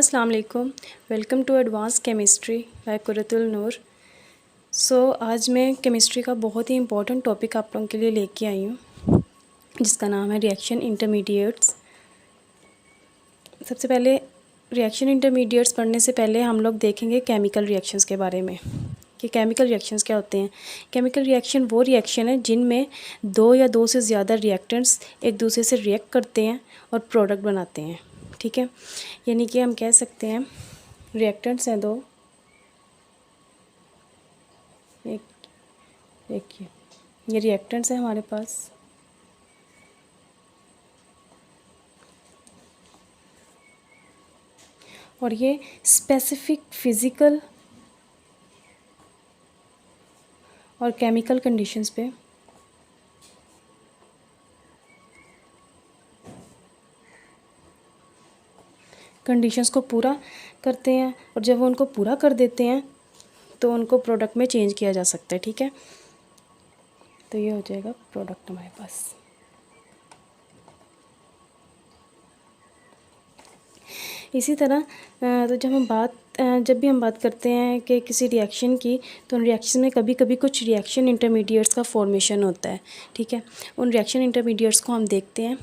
अस्सलाम वालेकुम। Welcome to advance chemistry by Qurratul Noor. आज मैं केमिस्ट्री का बहुत ही इम्पोर्टेंट टॉपिक आप लोगों के लिए लेके आई हूँ, जिसका नाम है रिएक्शन इंटरमीडिएट्स। सबसे पहले रिएक्शन इंटरमीडिएट्स पढ़ने से पहले हम लोग देखेंगे केमिकल रिएक्शंस के बारे में कि केमिकल रिएक्शंस क्या होते हैं। केमिकल रिएक्शन वो रिएक्शन है जिनमें दो या दो से ज़्यादा रिएक्टेंट्स एक दूसरे से रिएक्ट करते हैं और प्रोडक्ट बनाते हैं। ठीक है, यानी कि हम कह सकते हैं रिएक्टेंट्स हैं दो, एक देखिए ये रिएक्टेंट्स हैं हमारे पास, और ये स्पेसिफिक फिज़िकल और केमिकल कंडीशंस पे कंडीशंस को पूरा करते हैं, और जब वो उनको पूरा कर देते हैं तो उनको प्रोडक्ट में चेंज किया जा सकता है। ठीक है, तो ये हो जाएगा प्रोडक्ट हमारे पास। इसी तरह तो जब भी हम बात करते हैं कि किसी रिएक्शन की, तो उन रिएक्शन में कभी कभी कुछ रिएक्शन इंटरमीडिएट्स का फॉर्मेशन होता है। ठीक है, उन रिएक्शन इंटरमीडिएट्स को हम देखते हैं।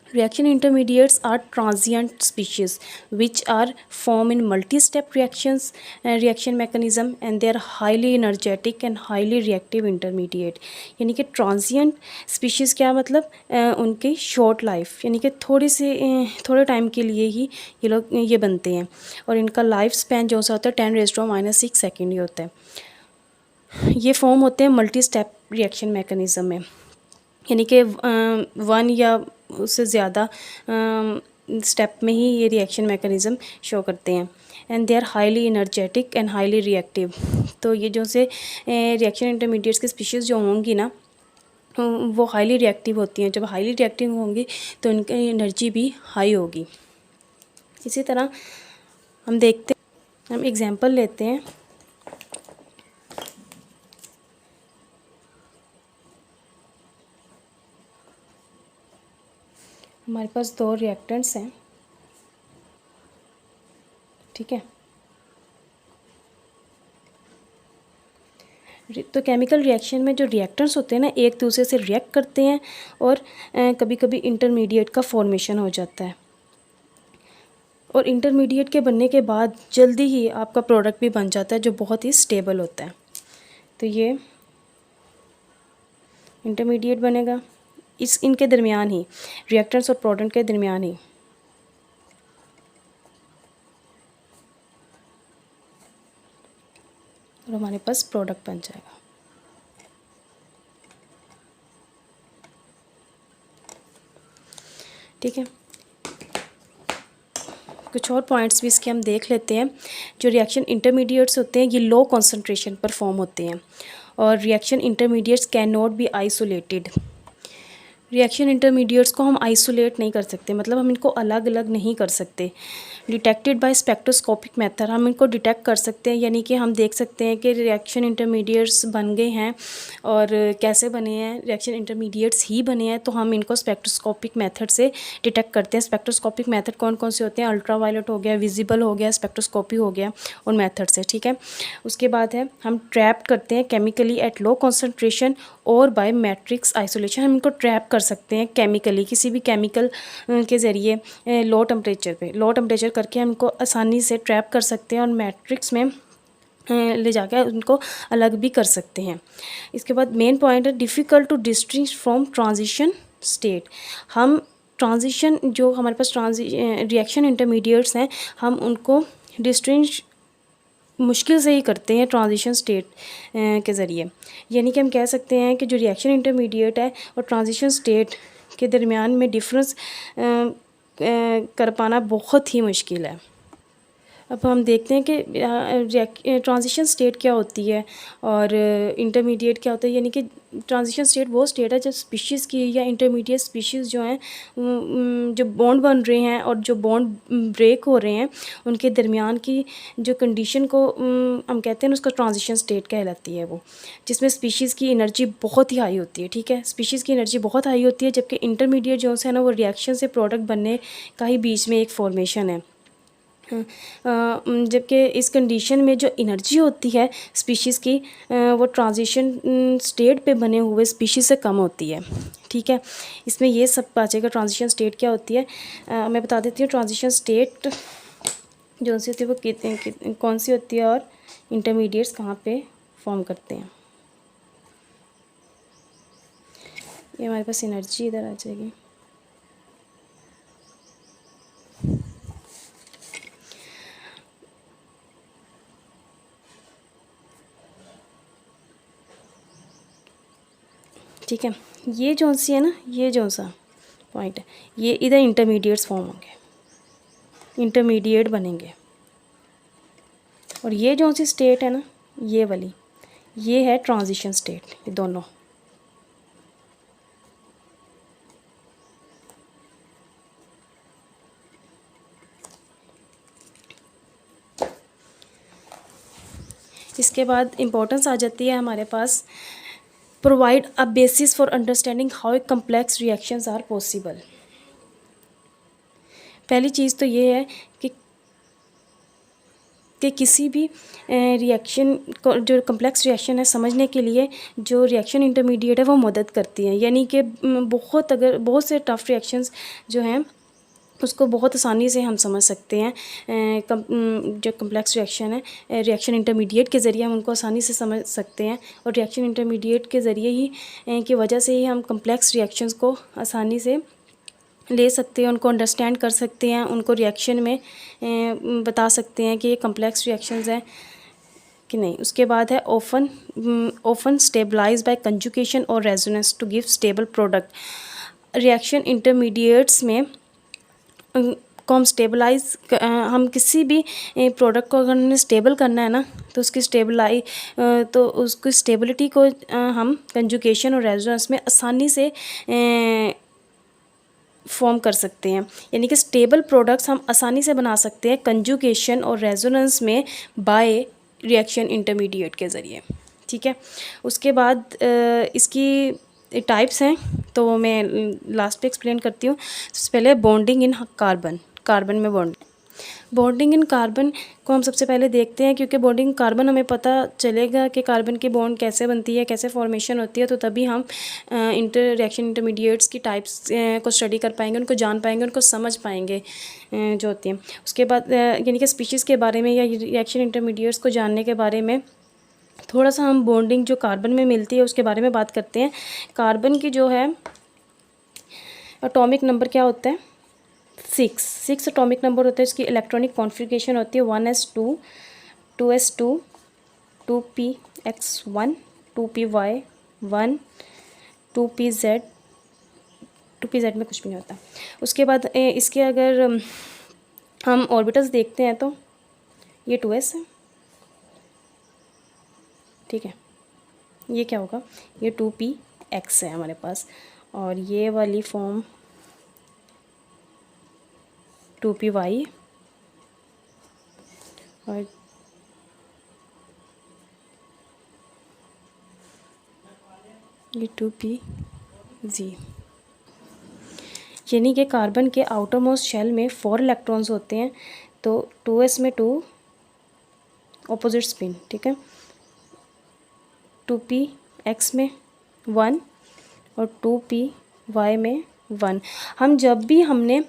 Reaction intermediates are transient species which are formed in multi-step reaction mechanism, and they are highly energetic and highly reactive intermediate। यानी कि transient species क्या मतलब उनकी short life, यानी कि थोड़े टाइम के लिए ही ये बनते हैं, और इनका लाइफ स्पैन जो सा होता है 10⁻⁶ सेकेंड ही होता है। ये फॉर्म होते हैं मल्टी स्टेप रिएक्शन मैकेनिज़्म में, यानी कि वन या उससे ज़्यादा स्टेप में ही ये रिएक्शन मैकेनिज़्म शो करते हैं। And they are highly energetic and highly reactive. तो ये जो से रिएक्शन इंटरमीडिएट्स की स्पीशीज़ जो होंगी ना, वो हाईली रिएक्टिव होती हैं। जब हाईली रिएक्टिव होंगी तो उनकी एनर्जी भी हाई होगी। इसी तरह हम एग्जांपल लेते हैं। हमारे पास दो रिएक्टेंट्स हैं, ठीक है। तो केमिकल रिएक्शन में जो रिएक्टेंट्स होते हैं ना, एक दूसरे से रिएक्ट करते हैं, और कभी कभी इंटरमीडिएट का फॉर्मेशन हो जाता है, और इंटरमीडिएट के बनने के बाद जल्दी ही आपका प्रोडक्ट भी बन जाता है जो बहुत ही स्टेबल होता है। तो ये इंटरमीडिएट बनेगा इनके दरमियान ही, रिएक्टेंट्स और प्रोडक्ट के दरमियान ही। और हमारे पास प्रोडक्ट बन जाएगा। ठीक है, कुछ और पॉइंट्स भी इसके हम देख लेते हैं। जो रिएक्शन इंटरमीडिएट्स होते हैं ये लो कंसंट्रेशन पर फॉर्म होते हैं, और reaction intermediates can not be isolated. Reaction intermediates को हम आइसोलेट नहीं कर सकते, मतलब हम इनको अलग अलग नहीं कर सकते। डिटेक्टेड बाय स्पेक्ट्रोस्कोपिक मेथड, हम इनको डिटेक्ट कर सकते हैं, यानी कि हम देख सकते हैं कि रिएक्शन इंटरमीडिएट्स बन गए हैं, और कैसे बने हैं, रिएक्शन इंटरमीडिएट्स ही बने हैं, तो हम इनको स्पेक्ट्रोस्कोपिक मेथड से डिटेक्ट करते हैं। स्पेक्ट्रोस्कोपिक मेथड कौन कौन से होते हैं? अल्ट्रावायलेट हो गया, विजिबल हो गया, स्पेक्ट्रोस्कोपी हो गया, उन मेथड से। ठीक है, उसके बाद है हम ट्रैप करते हैं केमिकली एट लो कॉन्सेंट्रेशन और बाय मैट्रिक्स आइसोलेशन। हम इनको ट्रैप कर सकते हैं केमिकली, किसी भी केमिकल के ज़रिए लो टेम्परेचर करके हम इनको आसानी से ट्रैप कर सकते हैं, और मैट्रिक्स में ले जाकर उनको अलग भी कर सकते हैं। इसके बाद मेन पॉइंट है difficult to distinguish from transition state. हम ट्रांजिशन जो हमारे पास रिएक्शन इंटरमीडिएट्स हैं, हम उनको डिस्टिंग्विश मुश्किल से ही करते हैं ट्रांजिशन स्टेट के ज़रिए। यानी कि हम कह सकते हैं कि जो रिएक्शन इंटरमीडिएट है और ट्रांजिशन स्टेट के दरमियान में डिफरेंस कर पाना बहुत ही मुश्किल है। अब हम देखते हैं कि ट्रांजिशन स्टेट क्या होती है और इंटरमीडिएट क्या होता है। यानी कि ट्रांजिशन स्टेट वो स्टेट है जब स्पीशीज़ की या इंटरमीडिएट स्पीशीज़ जो हैं जो बॉन्ड बन रहे हैं और जो बॉन्ड ब्रेक हो रहे हैं, उनके दरमियान की जो कंडीशन को हम कहते हैं उसका ट्रांजिशन स्टेट कहलाती है वो, जिसमें स्पीशीज़ की एनर्जी बहुत ही हाई होती है। ठीक है, स्पीशीज़ की एनर्जी बहुत हाई होती है, जबकि इंटरमीडिएट जो है ना वो रिएक्शन से प्रोडक्ट बनने का ही बीच में एक फॉर्मेशन है। जबकि इस कंडीशन में जो एनर्जी होती है स्पीशीज़ की वो ट्रांजिशन स्टेट पे बने हुए स्पीशीज़ से कम होती है। ठीक है, इसमें ये सब बचेगा ट्रांजिशन स्टेट क्या होती है। मैं बता देती हूँ ट्रांजिशन स्टेट जो सी होती है वो कौन सी होती है और इंटरमीडिएट्स कहाँ पे फॉर्म करते हैं। ये हमारे पास एनर्जी इधर आ जाएगी। ठीक है, ये जो सी है ना, ये जो सा पॉइंट है, ये इधर इंटरमीडिएट्स फॉर्म होंगे, इंटरमीडिएट बनेंगे। और ये जो सी स्टेट है ना, ये वाली, ये है ट्रांजिशन स्टेट, ये दोनों। इसके बाद इम्पोर्टेंस आ जाती है हमारे पास, provide a basis for understanding how a complex reactions are possible. पहली चीज़ तो ये है कि किसी भी रिएक्शन को, जो कम्प्लेक्स रिएक्शन है समझने के लिए जो रिएक्शन इंटरमीडिएट है वो मदद करती है। यानी कि बहुत से टफ रिएक्शंस जो हैं उसको बहुत आसानी से हम समझ सकते हैं। जो कम्प्लेक्स रिएक्शन है रिएक्शन इंटरमीडिएट के ज़रिए हम उनको आसानी से समझ सकते हैं। और रिएक्शन इंटरमीडिएट के ज़रिए ही की वजह से ही हम कम्प्लेक्स रिएक्शंस को आसानी से ले सकते हैं, उनको अंडरस्टैंड कर सकते हैं, उनको रिएक्शन में बता सकते हैं कि ये कम्प्लेक्स रिएक्शंस हैं कि नहीं। उसके बाद है ऑफन स्टेबलाइज बाय कंजुगेशन और resonance to give stable product. Reaction intermediates में को हम स्टेबलाइज, हम किसी भी प्रोडक्ट को अगर हमने स्टेबल करना है ना तो उसकी उसकी स्टेबिलिटी को हम कंजुगेशन और रेजोनेंस में आसानी से फॉर्म कर सकते हैं। यानी कि स्टेबल प्रोडक्ट्स हम आसानी से बना सकते हैं कंजुगेशन और रेजोनेंस में बाय रिएक्शन इंटरमीडिएट के ज़रिए। ठीक है, उसके बाद इसकी टाइप्स हैं तो मैं लास्ट पे एक्सप्लेन करती हूँ। सबसे पहले बॉन्डिंग इन कार्बन में बॉन्डिंग इन कार्बन को हम सबसे पहले देखते हैं, क्योंकि बॉन्डिंग कार्बन हमें पता चलेगा कि कार्बन की बॉन्ड कैसे बनती है, कैसे फॉर्मेशन होती है, तो तभी हम रिएक्शन इंटरमीडिएट्स की टाइप्स को स्टडी कर पाएंगे, उनको जान पाएंगे, उनको समझ पाएंगे जो होती हैं। उसके बाद यानी कि स्पीशीज़ के बारे में या रिएक्शन इंटरमीडिएट्स को जानने के बारे में थोड़ा सा हम बॉन्डिंग जो कार्बन में मिलती है उसके बारे में बात करते हैं। कार्बन की जो है एटॉमिक नंबर क्या होता है, 6 एटॉमिक नंबर होते हैं। इसकी इलेक्ट्रॉनिक कॉन्फ़िगरेशन होती है 1s2 2s2 2px1 2py1 2pz में कुछ भी नहीं होता। उसके बाद इसके अगर हम ऑर्बिटल्स देखते हैं तो ये 2s है। ठीक है, ये क्या होगा, ये 2px है हमारे पास, और ये वाली फॉर्म 2py और ये 2pz। यानी कि कार्बन के आउटर मोस्ट शेल में 4 इलेक्ट्रॉन्स होते हैं, तो 2s में 2 ऑपोजिट स्पिन। ठीक है, 2px में 1 और 2py में 1। हम जब भी हमने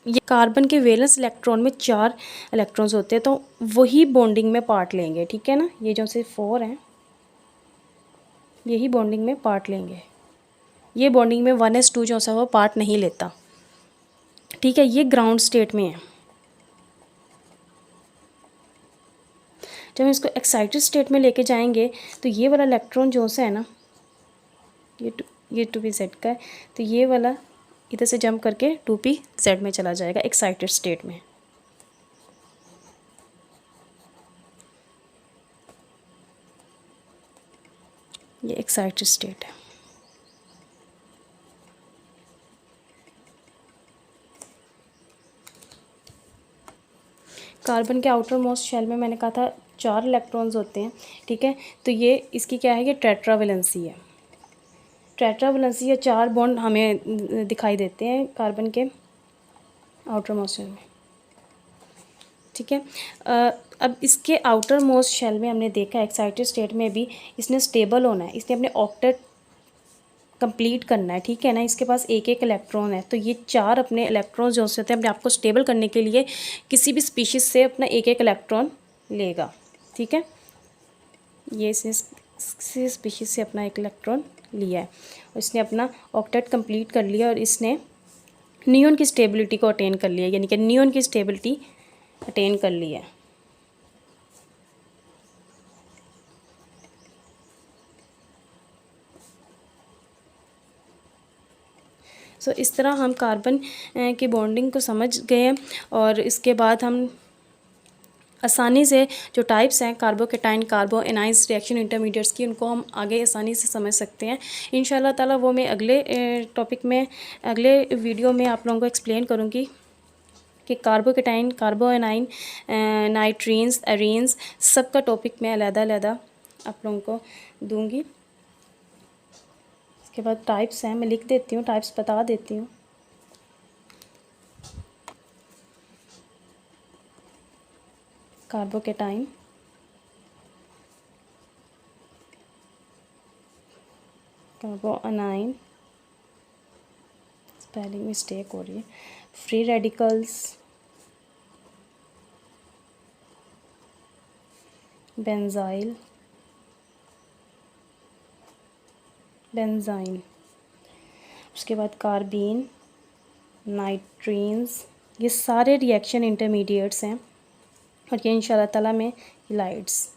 ये कार्बन के वैलेंस इलेक्ट्रॉन में 4 इलेक्ट्रॉन्स होते हैं तो वही बॉन्डिंग में पार्ट लेंगे। ठीक है ना, ये जो से 4 हैं यही बॉन्डिंग में पार्ट लेंगे। ये बॉन्डिंग में 1s2 जो सा वो पार्ट नहीं लेता। ठीक है, ये ग्राउंड स्टेट में है। जब हम इसको एक्साइटेड स्टेट में लेके जाएंगे तो ये वाला इलेक्ट्रॉन जो सा है ना, ये 2pz का है, तो ये वाला इधर से जंप करके 2pz में चला जाएगा एक्साइटेड स्टेट में। ये एक्साइटेड स्टेट है। कार्बन के आउटर मोस्ट शेल में मैंने कहा था 4 इलेक्ट्रॉन्स होते हैं। ठीक है, तो ये इसकी क्या है, ये टेट्रावेलेंसी है। टेट्रावेलेंसी या 4 बॉन्ड हमें दिखाई देते हैं कार्बन के आउटर मोस्ट शेल में। ठीक है। अब इसके आउटर मोस्ट शेल में हमने देखा एक्साइटेड स्टेट में भी इसने स्टेबल होना है, इसने अपने ऑक्टेट कंप्लीट करना है, ठीक है ना। इसके पास एक एक इलेक्ट्रॉन है, तो ये 4 अपने इलेक्ट्रॉन जो होते हैं अपने आप को स्टेबल करने के लिए किसी भी स्पीशीज़ से अपना एक एक इलेक्ट्रॉन लेगा, ठीक है। ये इसने स्पीशीज़ से अपना एक इलेक्ट्रॉन लिया है और इसने अपना ऑक्टेट कंप्लीट कर लिया और इसने नियॉन की स्टेबिलिटी को अटेन कर लिया, यानी कि नियॉन की स्टेबिलिटी अटेन कर ली है। सो इस तरह हम कार्बन की बॉन्डिंग को समझ गए हैं और इसके बाद हम आसानी से जो टाइप्स हैं कार्बोकेटाइन कार्बो एनाइंस रिएक्शन इंटरमीडिएट्स की, उनको हम आगे आसानी से समझ सकते हैं इंशाल्लाह ताला। वो मैं अगले टॉपिक में, अगले वीडियो में आप लोगों को एक्सप्लेन करूँगी कि कार्बोकेटाइन कार्बो एनाइन नाइट्रीन्स एरीन्स सब का टॉपिक मैं अलग-अलग आप लोगों को दूँगी। इसके बाद टाइप्स हैं, मैं लिख देती हूँ, टाइप्स बता देती हूँ। कार्बोकेटाइन, कार्बो एनाइन, स्पेलिंग मिस्टेक हो रही है, फ्री रेडिकल्स, बेंजाइल, बेंजाइन, उसके बाद कार्बीन, नाइट्रीन्स, ये सारे रिएक्शन इंटरमीडिएट्स हैं और ये इंशाल्लाह ताला मैं हैलाइड्स,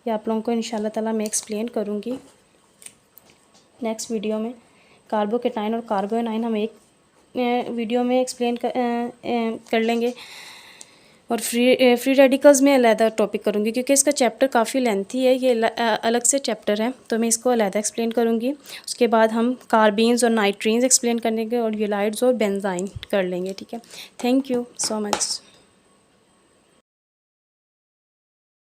ये आप लोगों को इंशाल्लाह ताला मैं एक्सप्लेन करूँगी नेक्स्ट वीडियो में। कार्बोकेटाइन और कार्बो एनाइन हम एक वीडियो में एक्सप्लेन कर लेंगे और फ्री रेडिकल्स में अलग टॉपिक करूँगी क्योंकि इसका चैप्टर काफ़ी लेंथी है, ये अलग से चैप्टर है, तो मैं इसको अलग एक्सप्लेन करूँगी। उसके बाद हम कार्बीन्स और नाइट्रीन्स एक्सप्लेन करेंगे और हैलाइड्स और बेंजाइन कर लेंगे, ठीक है। Thank you so much.